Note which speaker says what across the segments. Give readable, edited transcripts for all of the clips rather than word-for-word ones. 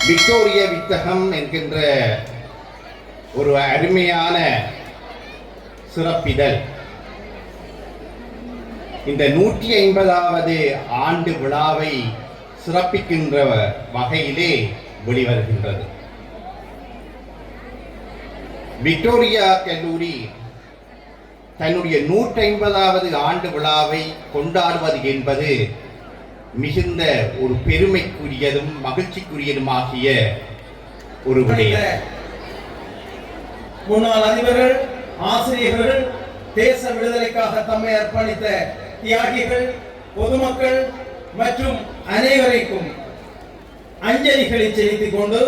Speaker 1: Victoria வித்தகம் என்கின்ற ஒரு அருமையான சிறப்பிதழ் இந்த 150வது ஆண்டு விழாவை சிறப்பிக்கின்ற வகையிலே வெளிவருகின்றது. விக்டோரியா கல்லூரி தன்னுடைய 150வது ஆண்டு விழாவை கொண்டாடுவது என்பது மிகுந்த ஒரு பெருமைக்குரியதும் மகிழ்ச்சிக்குரியதுமாகிய ஒரு விடயம்.
Speaker 2: முன்னாள் அதிபர்கள், ஆசிரியர்கள், தேச விடுதலைக்காக தம்மை அர்ப்பணித்த தியாகிகள், பொதுமக்கள் மற்றும் அனைவருக்கும் அஞ்சலிகளை செலுத்திக் கொண்டு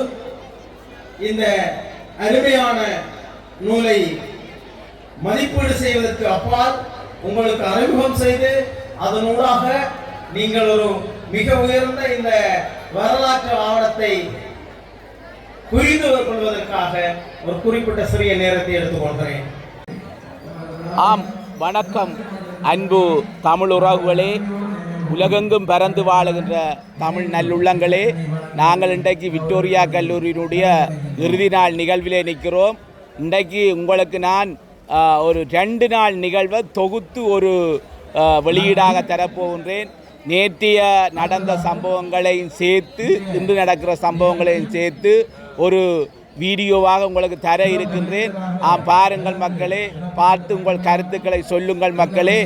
Speaker 2: இந்த அருமையான நூலை மதிப்பீடு செய்வதற்கு அப்பால் உங்களுக்கு அறிமுகம் செய்து அதனூடாக நீங்கள் ஒரு மிக உயர்ந்த இந்த வரலாற்று ஆவணத்தை புரிந்து கொள்வதற்காக ஒரு குறிப்பிட்ட சிறிய நேரத்தை எடுத்துக்கொள்கிறேன்.
Speaker 3: ஆம், வணக்கம் அன்பு தமிழ் உறவுகளே, உலகெங்கும் பறந்து வாழுகின்ற தமிழ் நல்லுள்ளங்களே. நாங்கள் இன்றைக்கு விக்டோரியா கல்லூரியினுடைய இறுதி நாள் நிகழ்விலே நிற்கிறோம். இன்றைக்கு உங்களுக்கு நான் ஒரு 2 நாள் நிகழ்வை தொகுத்து ஒரு வெளியீடாக தரப்போகின்றேன். நேற்றைய நடந்த சம்பவங்களையும் சேர்த்து இன்று நடக்கிற சம்பவங்களையும் சேர்த்து ஒரு வீடியோவாக உங்களுக்கு தர இருக்கின்றேன். பாருங்கள் மக்களே, பார்த்து உங்கள் கருத்துக்களை சொல்லுங்கள் மக்களே.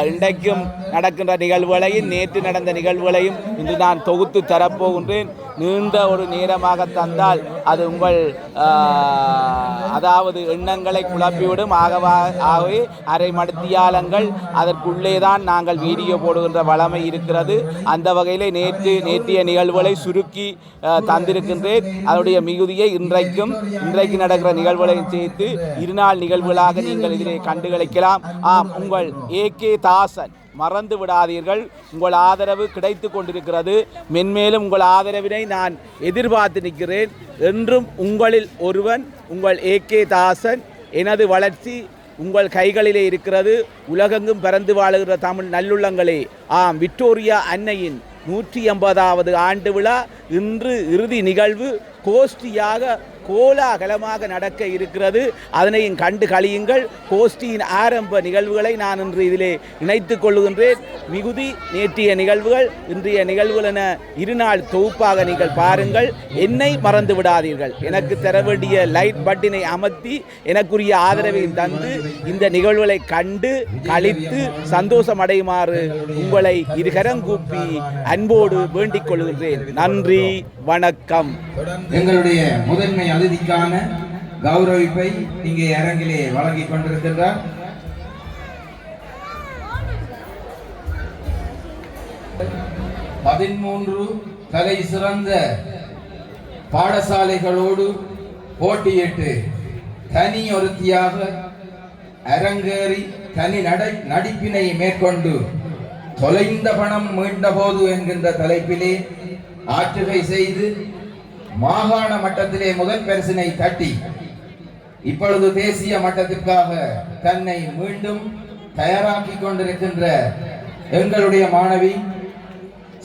Speaker 3: இன்றைக்கும் நடக்கின்ற நிகழ்வுகளையும் நேற்று நடந்த நிகழ்வுகளையும் இன்று நான் தொகுத்து தரப்போகின்றேன். நீண்ட ஒரு நேரமாக தந்தால் அது உங்கள் அதாவது எண்ணங்களை குழப்பிவிடும். ஆகவே அரை மணித்தியாலங்கள் அதற்குள்ளே தான் நாங்கள் வீடியோ போடுகின்ற வளமை இருக்கிறது. அந்த வகையில் நேற்றைய நிகழ்வுகளை சுருக்கி தந்திருக்கின்றேன். அதனுடைய மிகுதியை இன்றைக்கு நடக்கிற நிகழ்வுகளையும் சேர்த்து 2 நாள் நிகழ்வுகளாக நீங்கள் இதிலே கண்டுகளிக்கலாம். உங்கள் ஏகே தாசன் மறந்து விடாதீர்கள். உங்கள் ஆதரவு கிடைத்து கொண்டிருக்கிறது. மென்மேலும் உங்கள் ஆதரவினை நான் எதிர்பார்த்து நிற்கிறேன். என்றும் உங்களில் ஒருவன் உங்கள் ஏகே தாசன். எனது வளர்ச்சி உங்கள் கைகளிலே இருக்கிறது. உலகெங்கும் பறந்து வாழுகிற தமிழ் நல்லுள்ளங்களே, விக்டோரியா அன்னையின் 150வது ஆண்டு விழா இன்று இறுதி நிகழ்வு கோஷ்டியாக கோலாகலமாக நடக்க இருக்கிறது. அதனையும் கண்டு கழியுங்கள். கோஷ்டியின் ஆரம்ப நிகழ்வுகளை நான் இன்று இதிலே இணைத்துக் கொள்ளுகின்றேன். மிகுதி நேற்றைய நிகழ்வுகள், இன்றைய நிகழ்வுகள் என 2 நாள் தொகுப்பாக நீங்கள் பாருங்கள். என்னை மறந்து விடாதீர்கள். எனக்கு தர வேண்டிய லைட் பட்டினை அமர்த்தி எனக்குரிய ஆதரவையும் தந்து இந்த நிகழ்வுகளை கண்டு கழித்து சந்தோஷம் அடையுமாறு உங்களை இருகரம் கூப்பி அன்போடு வேண்டிக் கொள்கின்றேன். நன்றி, வணக்கம்.
Speaker 4: எங்களுடைய முதன்மை அதிதிக்கான கௌரவிப்பை இங்கே அரங்கிலே வழங்கிக் கொண்டிருக்கின்றார். பதிமூன்று தலை சிறந்த பாடசாலைகளோடு போட்டியிட்டு தனி ஒருத்தியாக அரங்கேறி தனி நடிப்பினை மேற்கொண்டு தொலைந்த பணம் மீண்ட போது என்கின்ற தலைப்பிலே ஆற்றுகை செய்து மாகாண மட்டத்திலே முதல் பரிசினை தட்டி இப்பொழுது தேசிய மட்டத்திற்காக தன்னை மீண்டும் தயாராக்கி கொண்டிருக்கின்ற எங்களுடைய மாணவி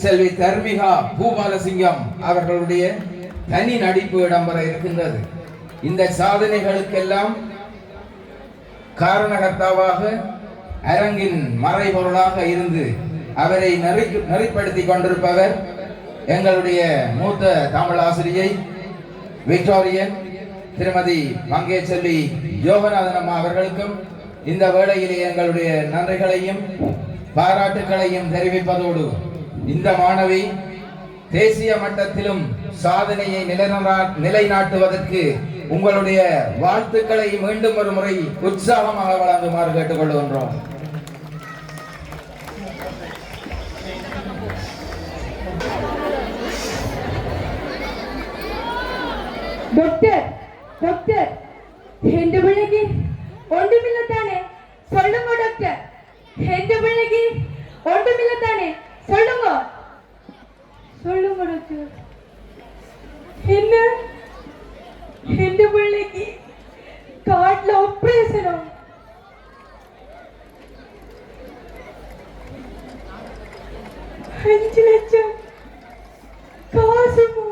Speaker 4: செல்வி தர்மிகா பூபாலசிங்கம் அவர்களுடைய தனி நடிப்பு இடம்பெற இருக்கின்றது. இந்த சாதனைகளுக்கெல்லாம் காரணகர்த்தாவாக அரங்கின் மறைபொருளாக இருந்து அவரை நெறிப்படுத்தி கொண்டிருப்பவர் எங்களுடைய மூத்த தமிழ் ஆசிரியை விக்டோரியன் திருமதி மங்கே செல்வி யோகநாதன் அம்மா அவர்களுக்கும் இந்த வேளையிலே எங்களுடைய நன்றிகளையும் பாராட்டுகளையும் தெரிவிப்பதோடு இந்த மாணவி தேசிய மட்டத்திலும் சாதனையை நிலைநாட்டுவதற்கு உங்களுடைய வாழ்த்துக்களை மீண்டும் ஒரு முறை உற்சாகமாக வழங்குமாறு கேட்டுக்கொள்கின்றோம்.
Speaker 5: டாக்டர் எந்த பிள்ளைக்கு ஒன்றுமில்ல தானே சொல்லுங்க டாக்டர். எந்த பிள்ளைக்கு ஒன்றுமில்ல தானே சொல்லுங்க டாக்டர். என்ன எந்த பிள்ளைக்கு கார்ட்ல ஆபரேஷனோ? 5 லட்சம் காசுமா?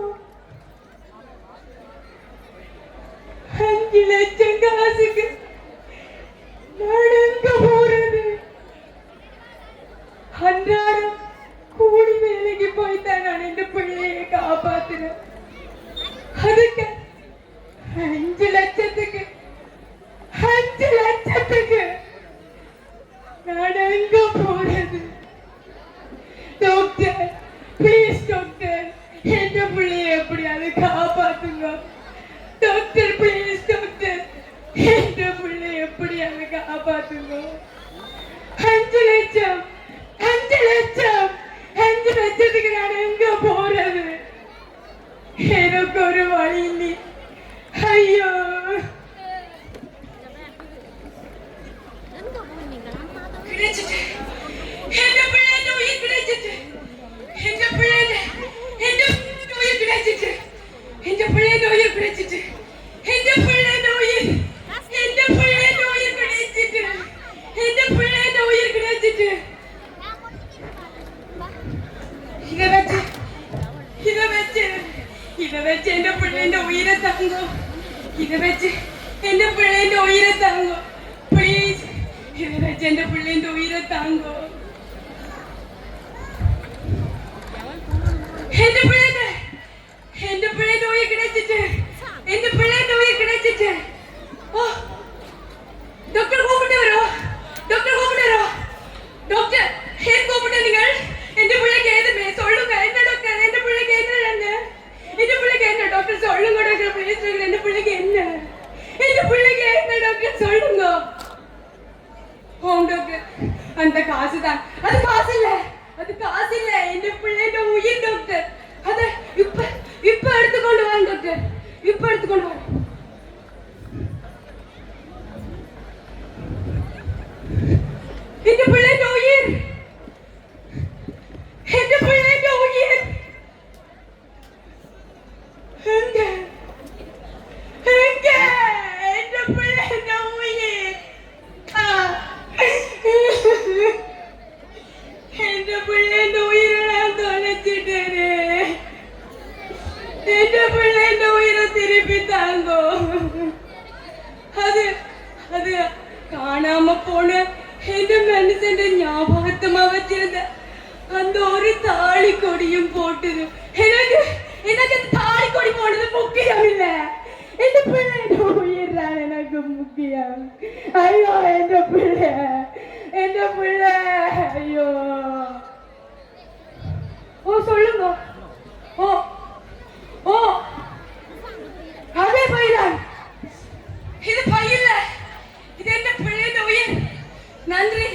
Speaker 5: காப்பாத்தின அதுக்கு 5 லட்சத்துக்கு நான் எங்க போறது? டாக்டர் ப்ளீஸ் டாக்டர், எந்த பிள்ளைய எப்படியாவது காப்பாத்துங்க டாக்டர். ப்ளீஸ் டாக்டர், எந்த பிள்ளைய எப்படியாவது காப்பாத்துங்க. 5 லட்சம் 5 லட்சம் 5 லட்சத்துக்கு நான் எங்க போறது? எனக்கு ஒரு வழி இல்லை. ஐயோ, கிடைச்சிட்டு எந்த பிள்ளைய உயிர் கிடைச்சிட்டு, எந்த பிள்ளைய உயிர் கிடைச்சிட்டு, எந்த பிள்ளைய உயிர் கிடைச்சிட்டு, எந்த பிள்ளைய உயிர், எந்த பிள்ளைய உயிர் கிடைச்சிட்டு, எந்த பிள்ளைய உயிர் கிடைச்சிட்டு. இத வச்சு எந்த பிள்ளைய உயிரை தாங்க. இத வச்சு எந்த பிள்ளைய உயிரை தாங்க ப்ளீஸ். இத வச்சு எந்த பிள்ளைய உயிரை தாங்க. எந்த பிள்ளைய உயிர் கிடைச்சிட்டு, எந்த பிள்ளைய உயிர் கிடைச்சிட்டு. ஓ டாக்டர் கூப்பிட்டு வரோம், டாக்டர் கூப்பிட்டு வரோம். டாக்டர் ஏன் கூப்பிட்டு நீங்கள்? எந்த பிள்ளைக்கு எதுவுமே சொல்லுங்க. என்ன டாக்டர், எந்த பிள்ளைக்கு என்ன? எந்த பிள்ளைக்கு என்ன டாக்டர் சொல்லுங்க டாக்டர் ப்ளீஸ். எந்த பிள்ளைக்கு என்ன? எந்த பிள்ளைக்கு என்ன டாக்டர் சொல்லுங்க. டாக்டர் அந்த காசு தான், அது காசு இல்ல, அது காசு இல்ல. எந்த பிள்ளைய உயிர் டாக்டர். அத இப்ப எடுத்துக்கொண்டு வாங்க டாக்டர், இப்ப எடுத்துக்கொண்டு வாங்க. எந்த பிள்ளைய உயிர், எந்த பிள்ளைய உயிர் எங்க எங்க எந்த பிள்ளைய உயிர். எந்த பிள்ளைய உயிரை நான் தொலைச்சிட்டேனே. எந்த பிள்ளைய உயிரை திருப்பி தாங்கோ. அது அது காணாம போன எந்த மனுஷன் ஞாபகத்தமா வச்சிருந்த அந்த ஒரு தாலி கொடியும் போட்டுது. எனக்கு தாலி கொடி போனது முக்கியம் இல்ல, எந்த பிள்ளை உயிர் தான் எனக்கு முக்கியம். ஐயோ எந்த பிள்ளை, எந்த பிள்ளை. ஐயோ ஓ சொல்லுங்க. ஓ ஓ அதே பையன், இது பையில்ல, இது எந்த பிள்ளை உயிர். நன்றி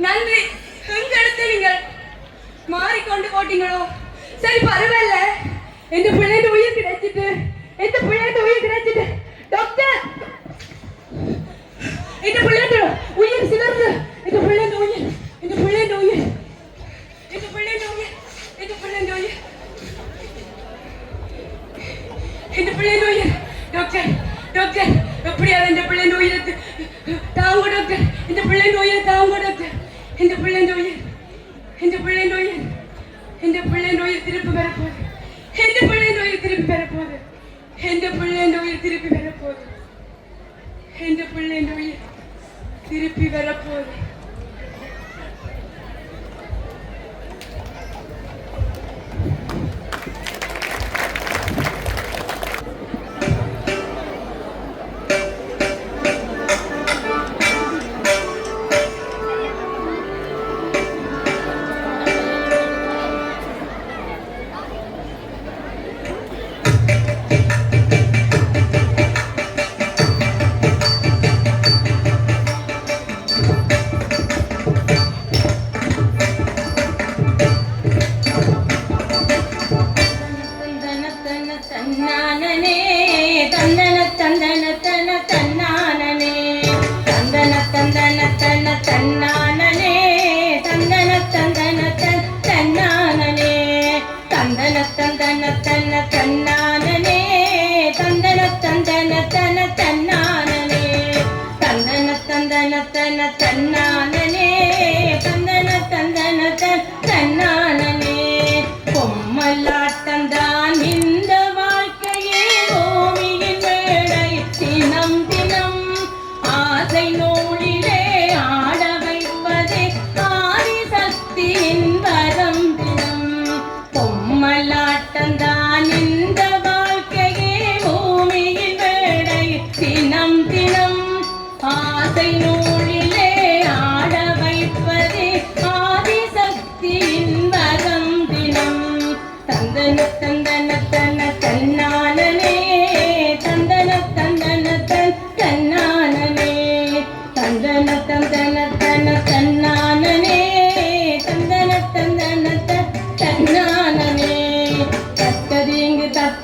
Speaker 5: நன்றி. எங்க எடுத்து நீங்கள் மாறிக்கொண்டு போட்டீங்களோ? சரி பரவாயில்ல, எந்த பிள்ளைய உயிர் கிடைச்சிட்டு, எந்த பிள்ளைய உயிர் கிடைச்சிட்டு. டாக்டர் எந்த பிள்ளைய உயிர் சிலர்ந்து, எந்த பிள்ளைய உயிர், எந்த பிள்ளைய உயிர், எந்த பிள்ளைய உயிர், எந்த பிள்ளைய உயிர், எந்த பிள்ளைய உயிர். டாக்டர் டாக்டர் எப்படியாவது இந்த பிள்ளைய உயிரை தாங்க டாக்டர், இந்த பிள்ளைய உயிரை தாங்க டாக்டர். இந்த பிள்ளைய உயிர், இந்த பிள்ளைய உயிர், இந்த பிள்ளைய உயிர் திருப்பி வரப்போகுது. இந்த பிள்ளைய உயிர் திருப்பி வரப்போகுது. இந்த பிள்ளைய உயிர் திருப்பி வரப்போகுது. இந்த பிள்ளைய உயிர் திருப்பி வரப்போகுது.
Speaker 6: பொம்மலாட்டம் தான் இந்த வாழ்க்கையே பூமியின்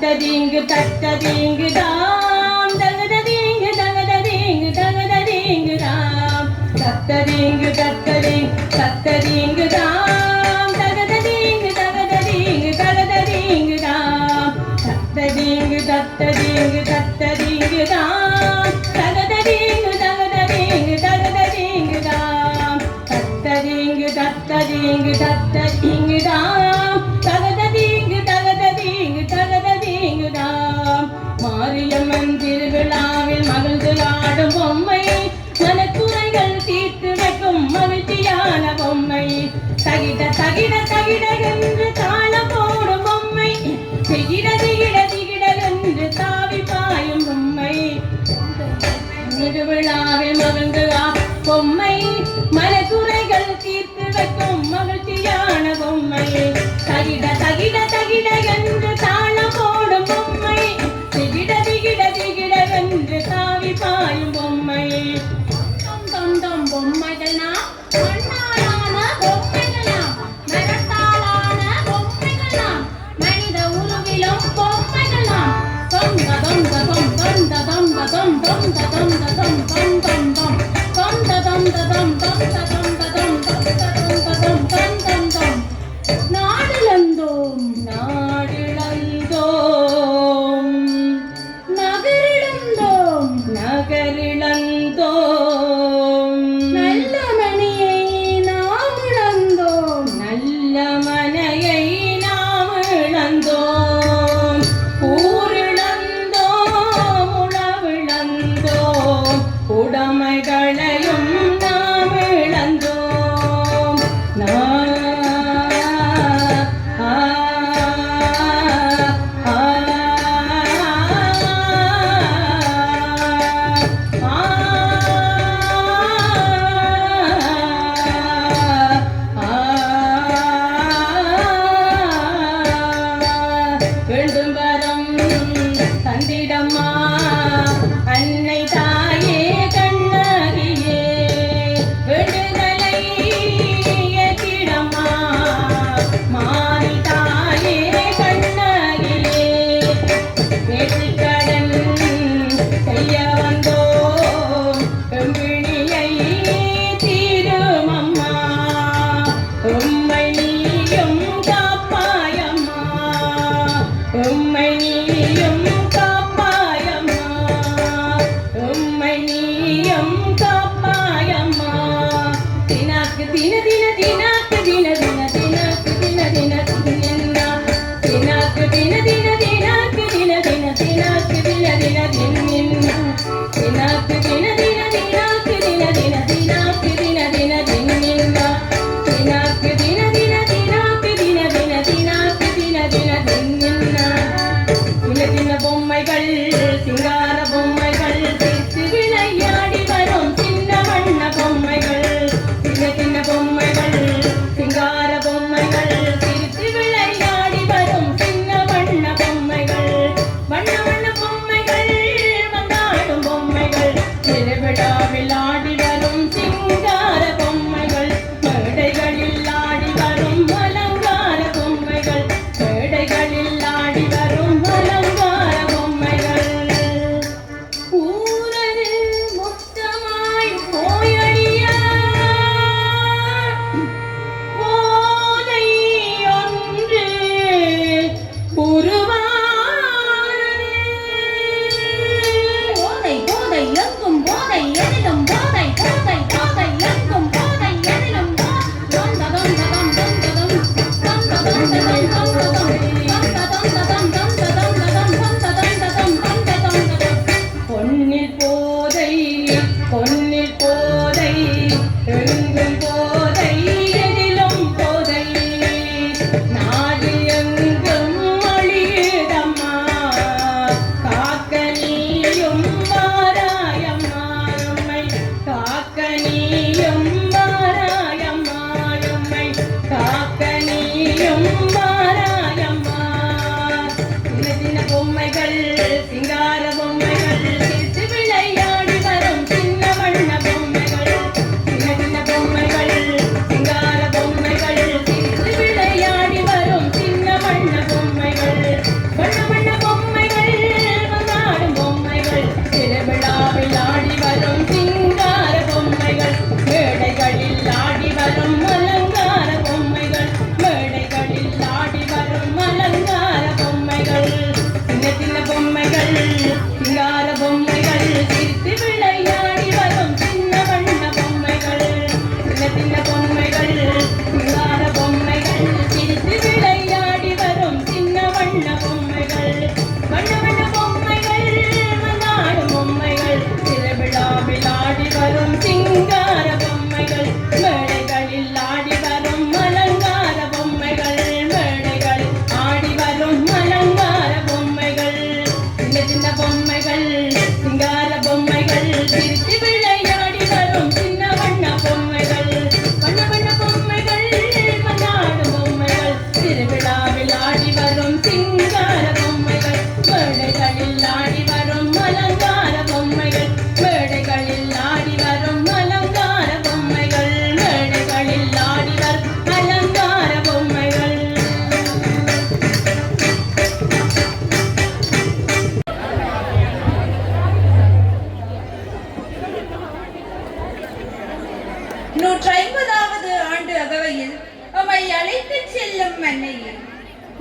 Speaker 5: தத்ததிங்கு தத்ததிங்கு தாம் தகததிங்கு தகததிங்கு தகததிங்கு தாம் தத்ததிங்கு தத்ததிங்கு தத்ததிங்கு தாம் தகததிங்கு தகததிங்கு தகததிங்கு தாம் தத்ததிங்கு தத்ததிங்கு தத்ததிங்கு தாம் தகததிங்கு தகததிங்கு தகததிங்கு தாம் தத்ததிங்கு தத்ததிங்கு தத்ததிங்கு தாம் தகததிங்கு தகததிங்கு தகததிங்கு தாம் மாரியம்மன் திருவிழாவில் மகிழ்ந்து ஆடும் பொம்மை மனக்குறைகள் தீர்த்து வைக்கும் மகிழ்ச்சியான பொம்மை தகிட தகிட தகிட என்று தாள போடும் பொம்மை திகிட திகிட திகிட என்று தாவி பாயும்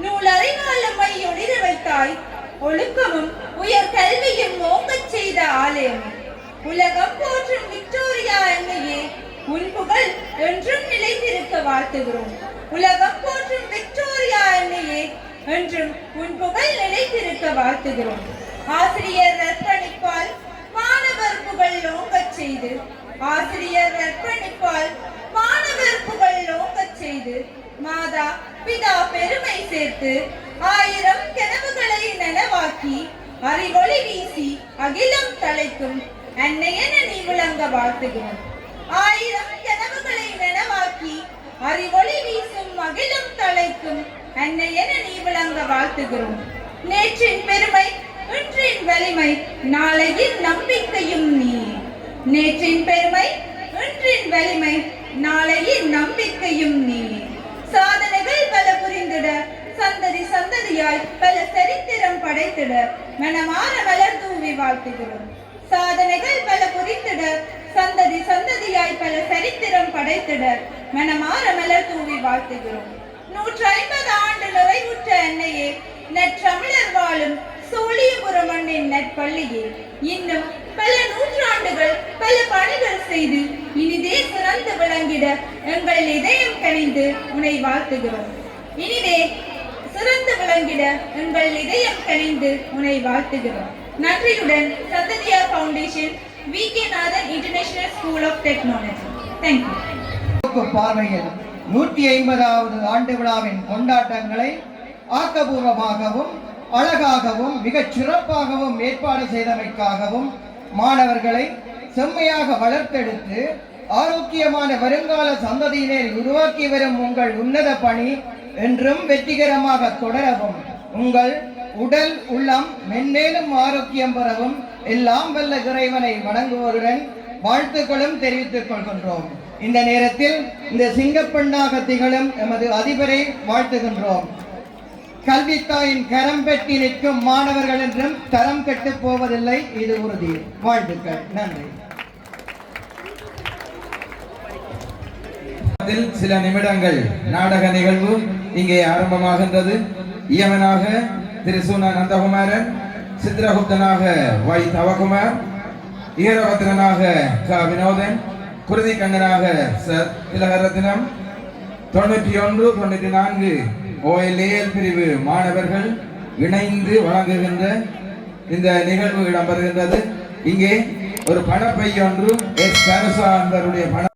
Speaker 6: நூலறிவாலும் மையொளிர வைத்தாய். ஒழுக்கமும் உயர் கல்வியும் ஓங்கச் செய்த ஆலயமே, உலகம் போற்றும் விக்டோரியா அன்னையே, உன் புகழ் என்றும் நிலைத்திருக்க வாழ்த்துகிறோம். உலகம் போற்றும் விக்டோரியா அன்னையே, என்றும் உன் புகழ் நிலைத்திருக்க வாழ்த்துகிறோம். ஆசிரியர் அர்ப்பணிப்பால் மாணவர் புகழ் ஓங்கச் செய்து, ஆசிரியர் அர்ப்பணிப்பால் மாணவர் புகழ் ஓங்கச் செய்து, மாதா பிதா பெருமை சேர்த்து 1000 கனவுகளை நனவாக்கி அறிவொளி வீசி அகிலம் தலைக்கும் அன்னையென நீ விளங்க வாழ்த்துகிறோம். 1000 கனவுகளை நனவாக்கி அறிவொளி வீசும் அகிலம் தலைக்கும் அன்னையென நீ விளங்க வாழ்த்துகிறோம். நேற்றின் பெருமை இன்றின் வலிமை நாளையின் நம்பிக்கையும் நீ. நேற்றின் பெருமை இன்றின் வலிமை நாளையின் நம்பிக்கையும் நீ. சாதனைகள் பல புரிந்திட சந்ததி சந்ததியாய் பல சரித்திரம் படைத்திட மனமாற மலர் தூவி வாழ்த்துகிறோம். சாதனைகள் பல புரிந்திட சந்ததி சந்ததியாய் பல சரித்திரம் படைத்திட மனமாற மலர் தூவி வாழ்த்துகிறோம். 150 ஆண்டு நிறைவுற்ற அன்னையே, நற்றமிழர் வாழும் சோழியபுரம் மண்ணின் நற்பள்ளியே, இன்னும் பல நூற்றாண்டுகள் பல பணிகள் செய்து இனிதே சிறந்து விளங்கிட எங்கள் இதயம் கனிந்து உன்னை வாழ்த்துகிறோம். இனிதே சிறந்து விளங்கிட எங்கள் இதயம் கனிந்து உன்னை வாழ்த்துகிறோம். நன்றியுடன் Sandhathiya foundation, V K. Nathan international school of technology. Thank you.
Speaker 2: பார்வையில் 150வது ஆண்டு விழாவின் கொண்டாட்டங்களை ஆக்கபூர்வமாகவும் அழகாகவும் மிகச் சிறப்பாகவும் ஏற்பாடு செய்தமைக்காகவும் மாணவர்களை செம்மையாக வளர்த்தெடுத்து ஆரோக்கியமான வருங்கால சந்ததியினர் உருவாக்கி வரும் உங்கள் உன்னத பணி என்றும் வெற்றிகரமாக தொடரவும், உங்கள் உடல் உள்ளம் மென்மேலும் ஆரோக்கியம் பெறவும் எல்லாம் வல்ல இறைவனை வணங்குவதுடன் வாழ்த்துக்களும் தெரிவித்துக் கொள்கின்றோம். இந்த நேரத்தில் இந்த சிங்கப்பெண்ணாக திகழும் எமது அதிபரை வாழ்த்துகின்றோம். கல்வித்தாயின் கரம் பெற்றி நிற்கும் மாணவர்கள் என்றும் தரம் கெட்டு போவதில்லை, இது உறுதி. வாழ்த்துக்கள். நன்றி.
Speaker 4: சில நிமிடங்கள் நாடக நிகழ்வு இங்கே ஆரம்பமாகின்றது. இயமனாக திரு சூனா நந்தகுமாரன், சித்திரகுப்தனாக வை தவகுமார், ஈரபத்திரனாக க வினோதன், குருதி கண்ணனாக ச திலகரத்னம், 91, 94 OLAL பிரிவு மாணவர்கள் இணைந்து வழங்குகின்ற இந்த நிகழ்வு இடம்பெறுகின்றது. இங்கே ஒரு பணப்பை ஒன்று எஸ் கருசா என்பவருடைய பண